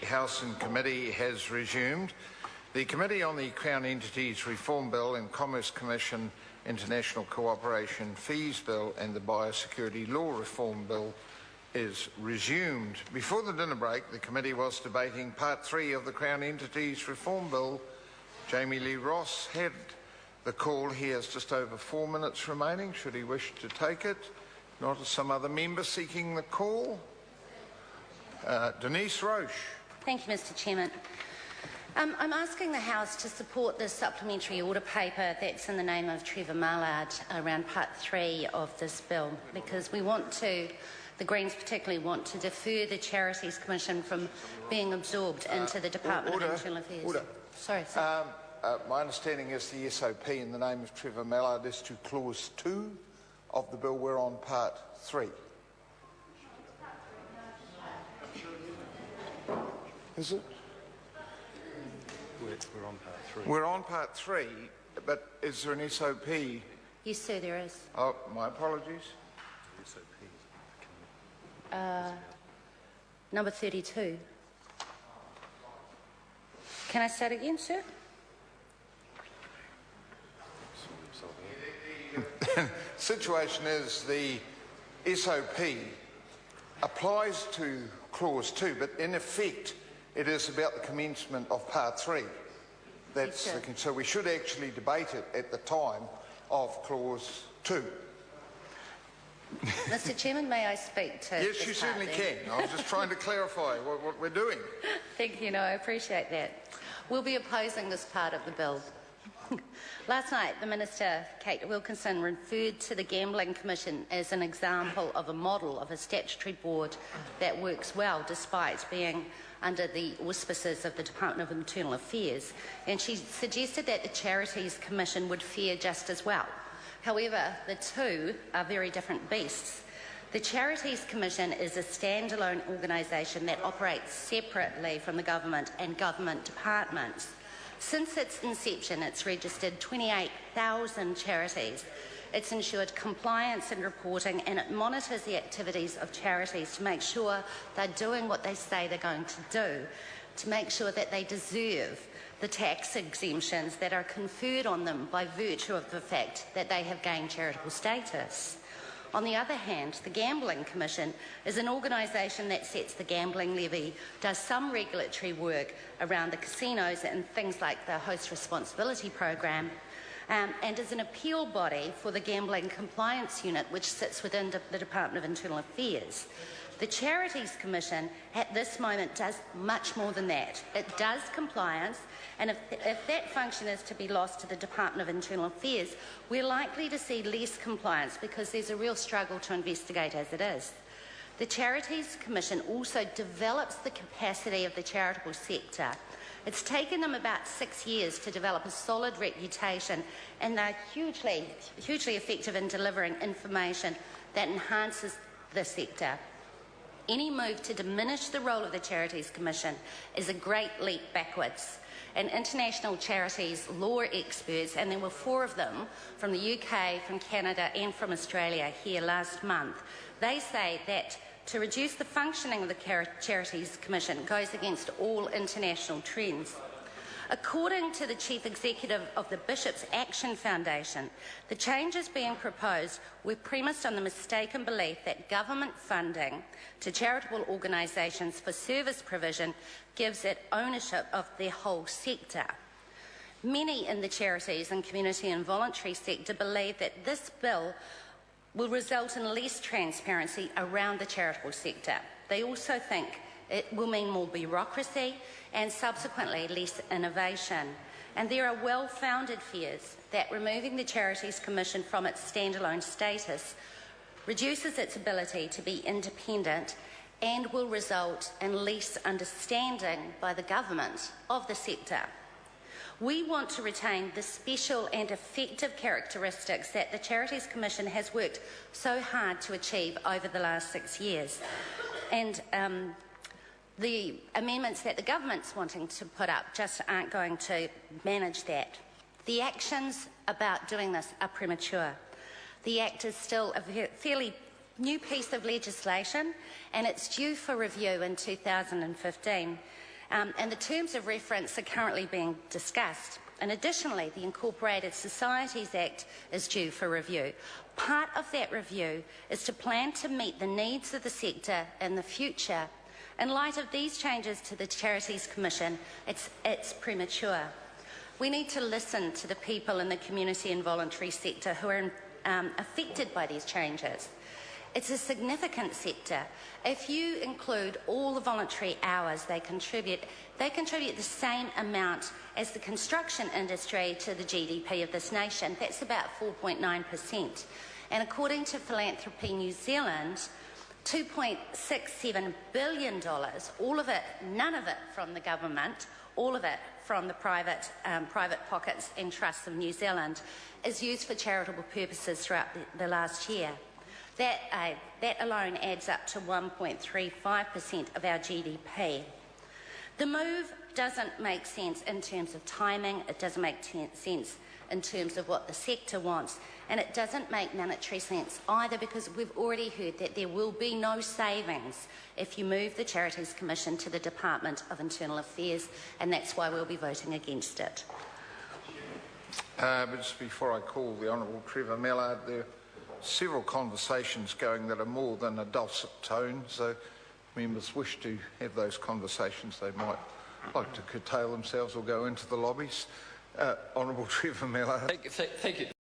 House and Committee has resumed. The Committee on the Crown Entities Reform Bill and Commerce Commission International Cooperation Fees Bill and the Biosecurity Law Reform Bill is resumed. Before the dinner break, the committee was debating Part 3 of the Crown Entities Reform Bill. Jamie Lee Ross had the call. He has just over 4 minutes remaining, should he wish to take it. Not some other member seeking the call. Denise Roche. Thank you, Mr. Chairman. I'm asking the House to support this supplementary order paper that's in the name of Trevor Mallard around Part 3 of this bill, because we want to, the Greens particularly, want to defer the Charities Commission from being absorbed into the Department of Internal Affairs. Order. Sorry, sir. My understanding is the SOP in the name of Trevor Mallard is to Clause 2 of the bill. We're on Part 3. Is it? We're on Part 3. We're on Part 3, but is there an SOP? Yes, sir, there is. Oh, my apologies. Number 32. Can I start again, sir? The situation is the SOP applies to Clause 2, but in effect it is about the commencement of Part 3. That's yes, so we should actually debate it at the time of Clause 2. Mr. Chairman, may I speak to Yes, you certainly can. I was just trying to clarify what we're doing. Thank you. No, I appreciate that. We'll be opposing this part of the bill. Last night, the Minister, Kate Wilkinson, referred to the Gambling Commission as an example of a model of a statutory board that works well despite being under the auspices of the Department of Internal Affairs, and she suggested that the Charities Commission would fare just as well. However, the two are very different beasts. The Charities Commission is a standalone organisation that operates separately from the government and government departments. Since its inception, it's registered 28,000 charities. It's ensured compliance and reporting, and it monitors the activities of charities to make sure they're doing what they say they're going to do, to make sure that they deserve the tax exemptions that are conferred on them by virtue of the fact that they have gained charitable status. On the other hand, the Gambling Commission is an organisation that sets the gambling levy, does some regulatory work around the casinos and things like the Host Responsibility Program, and is an appeal body for the Gambling Compliance Unit, which sits within the Department of Internal Affairs. The Charities Commission at this moment does much more than that. It does compliance, and if that function is to be lost to the Department of Internal Affairs, we're likely to see less compliance because there's a real struggle to investigate as it is. The Charities Commission also develops the capacity of the charitable sector. It's taken them about 6 years to develop a solid reputation, and they're hugely effective in delivering information that enhances the sector. Any move to diminish the role of the Charities Commission is a great leap backwards. And international charities law experts, and there were 4 of them from the UK, from Canada and from Australia here last month, they say that to reduce the functioning of the Charities Commission goes against all international trends. According to the Chief Executive of the Bishops' Action Foundation, the changes being proposed were premised on the mistaken belief that government funding to charitable organisations for service provision gives it ownership of the whole sector. Many in the charities and community and voluntary sector believe that this bill will result in less transparency around the charitable sector. They also think it will mean more bureaucracy and subsequently less innovation. And there are well-founded fears that removing the Charities Commission from its standalone status reduces its ability to be independent and will result in less understanding by the government of the sector. We want to retain the special and effective characteristics that the Charities Commission has worked so hard to achieve over the last 6 years. And the amendments that the government's wanting to put up just aren't going to manage that. The actions about doing this are premature. The Act is still a fairly new piece of legislation, and it's due for review in 2015. and the terms of reference are currently being discussed. And additionally, the Incorporated Societies Act is due for review. Part of that review is to plan to meet the needs of the sector in the future. In light of these changes to the Charities Commission, it's premature. We need to listen to the people in the community and voluntary sector who are affected by these changes. It's a significant sector. If you include all the voluntary hours they contribute the same amount as the construction industry to the GDP of this nation. That's about 4.9%. And according to Philanthropy New Zealand, $2.67 billion, all of it, none of it from the government, all of it from the private pockets and trusts of New Zealand, is used for charitable purposes throughout the last year. That alone adds up to 1.35% of our GDP. The move doesn't make sense in terms of timing, it doesn't make sense in terms of what the sector wants, and it doesn't make monetary sense either, because we've already heard that there will be no savings if you move the Charities Commission to the Department of Internal Affairs, and that's why we'll be voting against it. But just before I call the Honourable Trevor Mallard, there are several conversations going that are more than a dulcet tone, so if members wish to have those conversations, they might like to curtail themselves or go into the lobbies. Honourable Trevor Mallard. Thank you.